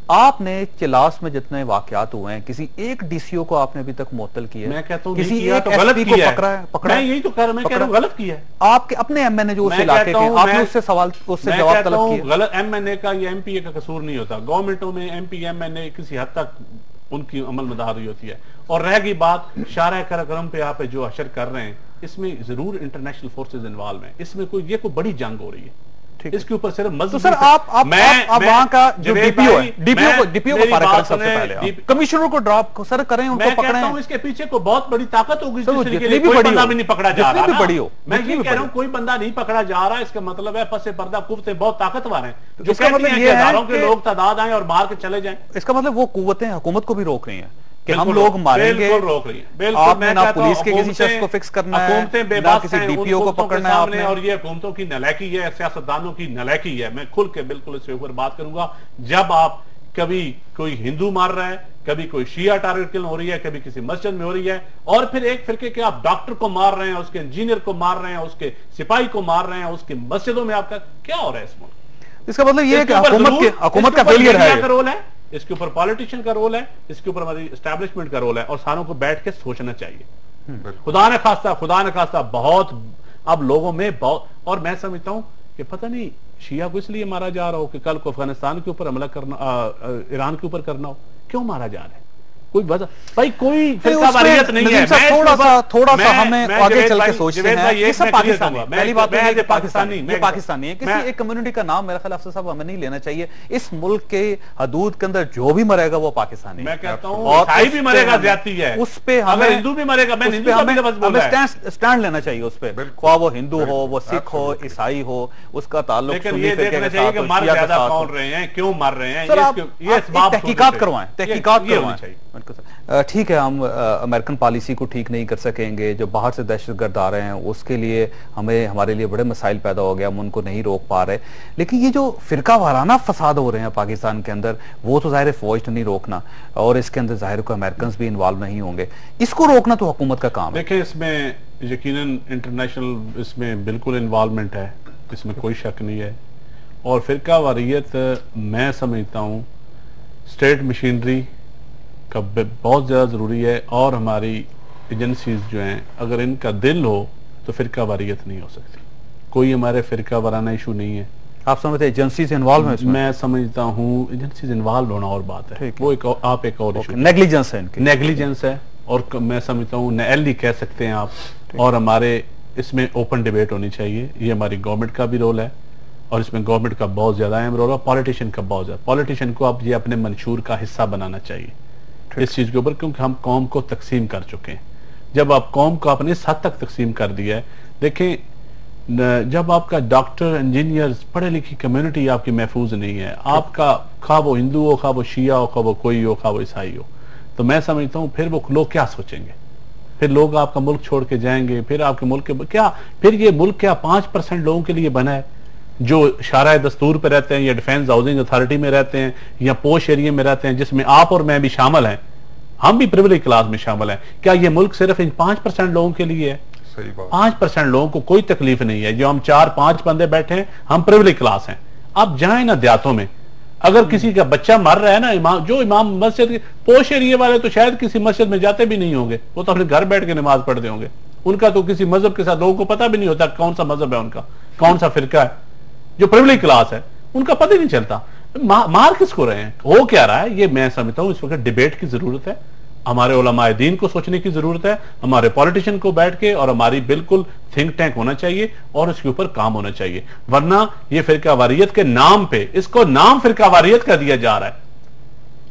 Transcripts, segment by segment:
आपने चिलास में जितने वाकयात हुए हैं, किसी एक डीसीओ को आपने अभी तक मुअत्तल किया है? मैं कहता हूं किसी एक तो गलत किया पकड़ा है? मैं यही तो कह रहा हूं, गलत किया है। आपके अपने एमएनए जो उस इलाके के, आपने उससे जवाब तलब किया? गलत एमएनए का या एमपीए का कसूर नहीं होता। गवर्नमेंटों में एमपी एमएनए किसी हद तक उनकी अमल मदारी होती है। और रह गई बात शारा करम पे आप जो अशर कर रहे हैं, इसमें जरूर इंटरनेशनल फोर्सेज इन्वॉल्व हैं। इसमें कोई बड़ी जंग हो रही है, इसके ऊपर सिर्फ मजबूत। तो सर आप वहां का जो डीपीओ है, डीपीओ को फारिग करें सबसे पहले, कमिश्नर को ड्रॉप सर करें, उनको पकड़ें। इसके पीछे को बहुत बड़ी ताकत होगी, जितनी भी बंदा भी नहीं पकड़ा जा रहा, बड़ी हो। मैं ये कह रहा हूं कोई बंदा नहीं पकड़ा जा रहा, इसका मतलब है पसे पर्दा कुव्वतें बहुत ताकतवर हैं, जो मतलब ये हजारों के लोग तादाद आए और मार के चले जाए। इसका मतलब वो कुव्वतें हुकूमत को भी रोक रही हैं कि हम लोग मारेंगे, रोक रही है। आपने ना पुलिस के किसी शख्स को फिक्स करना है, ना किसी डीपीओ को पकड़ना है आपने। और ये हुकूमतों की नलायकी है, सियासतदानों की नलायकी है। मैं खुल के बिल्कुल इसके ऊपर बात करूंगा। जब आप कभी कोई हिंदू मार रहा है, कभी कोई शिया टारगेट किल हो रही है, कभी किसी मस्जिद में हो रही है, और फिर एक फिरके के आप डॉक्टर को मार रहे हैं, उसके इंजीनियर को मार रहे हैं, उसके सिपाही को मार रहे हैं, उसकी मस्जिदों में आपका क्या हो रहा है इस मुल्क? इसका मतलब ये है कि हुकूमत का फेलियर है, रोल है, इसके ऊपर पॉलिटिशियन का रोल है, इसके ऊपर हमारी एस्टैब्लिशमेंट का रोल है, और सारों को बैठ के सोचना चाहिए। खुदा ने खास्ता बहुत अब लोगों में बहुत, और मैं समझता हूं कि पता नहीं शिया को इसलिए मारा जा रहा हो कि कल को अफगानिस्तान के ऊपर हमला करना, ईरान के ऊपर करना हो, क्यों मारा जा रहा है? कोई वजह भाई, कोई फिरकावारियत नहीं है। थोड़ा सा हमें आगे चल के सोचते हैं। ये सब पाकिस्तानी, पहली बात है कि पाकिस्तानी है, किसी एक कम्युनिटी का नाम मेरा ख्याल अफसर साहब हमें नहीं लेना चाहिए। इस मुल्क के हदूद के अंदर जो भी मरेगा वो पाकिस्तानी, मैं कहता हूं, और ईसाई भी मरेगा ज्यादा है, उस पे हमें, हिंदू भी मरेगा, मैं हिंदू हमें स्टैंड लेना चाहिए उस पे, ख्वाह वो हिंदू हो, वो सिख हो, ईसाई हो, उसका ताल्लुक। लेकिन ये देखना चाहिए कि मर ज्यादा कौन रहे हैं, क्यों मर रहे हैं, ये तहकीकात करवाएं, तहकीकात करवाएं। ठीक है, हम अमेरिकन पॉलिसी को ठीक नहीं कर सकेंगे, जो बाहर से दहशतगर्द आ रहे हैं उसके लिए हमारे लिए बड़े मसाइल पैदा हो गया, हम उनको नहीं रोक पा रहे। लेकिन ये जो फिरका वाराना फसाद हो रहे हैं पाकिस्तान के अंदर, वो तो जाहिर है फौज तो नहीं रोकना, और इसके अंदर जाहिर को अमेरिकन भी इन्वॉल्व नहीं होंगे, इसको रोकना तो हुकूमत का काम है। देखिए, इसमें यकीनन इंटरनेशनल इसमें बिल्कुल इन्वॉल्वमेंट है, इसमें कोई शक नहीं है। और फिरका वारियत मैं समझता हूँ स्टेट मशीनरी का बहुत ज़्यादा ज़रूरी है, और हमारी एजेंसीज जो हैं अगर इनका दिल हो तो फिरका वारियत नहीं हो सकती। कोई हमारे फिरका वाराना इशू नहीं है। आप समझते हैं एजेंसीज इन्वॉल्व हैं? मैं समझता हूँ एजेंसीज इन्वॉल्व होना और बात है, वो एक और इशू, नेग्लिजेंस है, नेग्लिजेंस है। और मैं समझता हूँ नैली कह सकते हैं आप, और हमारे इसमें ओपन डिबेट होनी चाहिए। ये हमारी गवर्नमेंट का भी रोल है, और इसमें गवर्नमेंट का बहुत ज्यादा अहम रोल है, पॉलिटिशियन का बहुत ज्यादा। पॉलिटिशियन को आप ये अपने मंशूर का हिस्सा बनाना चाहिए इस चीज के ऊपर, क्योंकि हम कौम को तकसीम कर चुके हैं। जब आप कौम को अपने हद तक तकसीम कर दिया है, देखें, जब आपका डॉक्टर, इंजीनियर, पढ़े लिखी कम्युनिटी आपकी महफूज नहीं है, आपका खा वो हिंदू हो, खा वो शिया हो, खा वो कोई हो, खा वो ईसाई हो, तो मैं समझता हूँ फिर वो लोग क्या सोचेंगे? फिर लोग आपका मुल्क छोड़ के जाएंगे। फिर आपके मुल्क के क्या, फिर ये मुल्क क्या 5% लोगों के लिए बना है जो शाराए दस्तूर पे रहते हैं, या डिफेंस हाउसिंग अथॉरिटी में रहते हैं, या पोश एरिया में रहते हैं, जिसमें आप और मैं भी शामिल हैं, हम भी प्रिविलेज क्लास में शामिल हैं। क्या ये मुल्क सिर्फ इन 5% लोगों के लिए है? 5% लोगों को कोई तकलीफ नहीं है। जो हम 4-5 बंदे बैठे हैं, हम प्रिविलेज क्लास हैं। आप जाए ना देहातों में, अगर किसी का बच्चा मर रहा है ना, इमाम मस्जिद के पोश एरिया वाले तो शायद किसी मस्जिद में जाते भी नहीं होंगे, वो तो अपने घर बैठ के नमाज पढ़ते होंगे। उनका तो किसी मजहब के साथ लोगों को पता भी नहीं होता कौन सा मजहब है उनका, कौन सा फिरका है। जो प्रिविलेज क्लास है उनका पता ही नहीं चलता। मार किसको रहे हैं, हो क्या रहा है, ये मैं समझता हूं इस वक्त डिबेट की जरूरत है। हमारे उलमाए दीन को सोचने की जरूरत है, हमारे पॉलिटिशियन को बैठ के, और हमारी बिल्कुल थिंक टैंक होना चाहिए, और इसके ऊपर काम होना चाहिए। वरना ये फिरकावारियत के नाम पे, इसको नाम फिरकावारियत का दिया जा रहा है,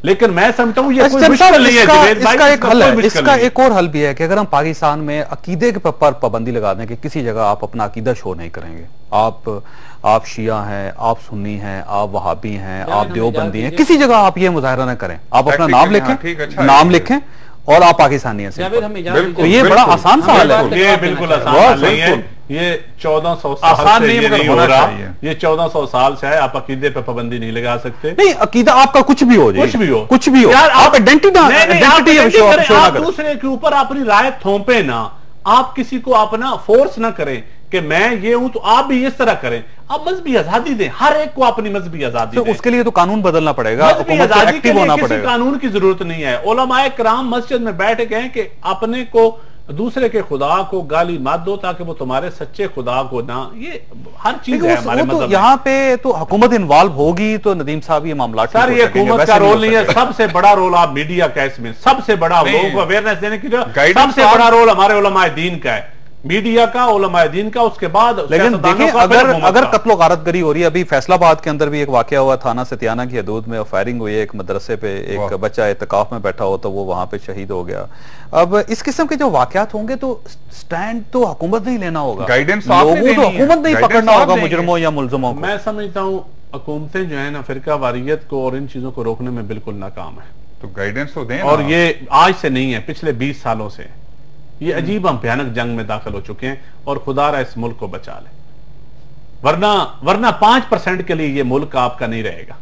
लेकिन मैं समझता हूं ये कोई मुश्किल नहीं है। इसका एक हल है, इसका एक और हल भी है कि अगर हम पाकिस्तान में अकीदे के पर पाबंदी लगा दें कि किसी जगह आप अपना अकीदा शो नहीं करेंगे, आप शिया हैं, आप सुन्नी हैं, आप वहाबी हैं, आप देवबंदी हैं, किसी जगह आप ये मुजाहरा न करें, आप अपना नाम लिखें और आप पाकिस्तानी हैं, तो ये बड़ा आसान सा हल है। ये बिल्कुल आसान नहीं है, ये 1400 साल से ये नहीं हो रहा, ये 1400 साल से है। आप अकीदे पे पाबंदी नहीं लगा सकते। नहीं, अकीदा आपका कुछ भी हो, कुछ भी हो, आप आइडेंटिटी दूसरे के ऊपर अपनी राय थोपे ना, आप किसी को अपना फोर्स ना करें कि मैं ये हूं तो आप भी इस तरह करें। आप मजहबी आजादी दें, हर एक को अपनी मजहबी आजादी दें। उसके लिए तो कानून बदलना पड़ेगा, मजहबी आजादी के लिए किसी कानून की जरूरत नहीं है। उलमाए किराम मस्जिद में बैठ गए कि अपने को दूसरे के खुदा को गाली मत दो ताकि वो तुम्हारे सच्चे खुदा को ना, ये हर चीज है हमारे मजहब। यहाँ पे तो हुकूमत इन्वॉल्व होगी तो नदीम साहब ये मामला, सर ये हुकूमत का रोल नहीं है, सबसे बड़ा रोल आप मीडिया का इसमें, सबसे बड़ा लोगों को अवेयरनेस देने की सबसे बड़ा रोल हमारे उलमाए दीन का है, मीडिया का, उलमाए दीन का। उसके बाद लेकिन देखिए अगर कत्लो गारतगरी हो रही है, अभी फैसलाबाद के अंदर भी एक वाकया हुआ, थाना सतियाना की हदूद में फायरिंग हुई है, एक मदरसे पे एक बच्चा इत्तिकाफ में बैठा हो तो वो वहां पे शहीद हो गया। अब इस किस्म के जो वाकयात होंगे तो स्टैंड तो हुकूमत नहीं लेना होगा, गाइडेंस लोगों तो हुकूमत नहीं पकड़ना होगा मुजरिमों या मुलजमों को। मैं समझता हूँ हुकूमतें जो है ना फिरका वारियत को और इन चीजों को रोकने में बिल्कुल नाकाम है। तो गाइडेंस तो दें, और ये आज से नहीं है, पिछले 20 सालों से ये अजीब हम भयानक जंग में दाखिल हो चुके हैं और खुदारा इस मुल्क को बचा ले, वरना 5% के लिए ये मुल्क आपका नहीं रहेगा।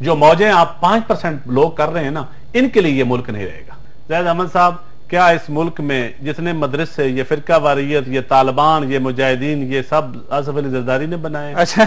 जो मौजें आप 5% लोग कर रहे हैं ना, इनके लिए ये मुल्क नहीं रहेगा। ज़ैद अहमद साहब, क्या इस मुल्क में जितने मदरसे, ये फिरका वारियत, ये तालिबान, ये मुजाहिदीन, ये सब आसिफ अली जरदारी ने बनाए? अच्छा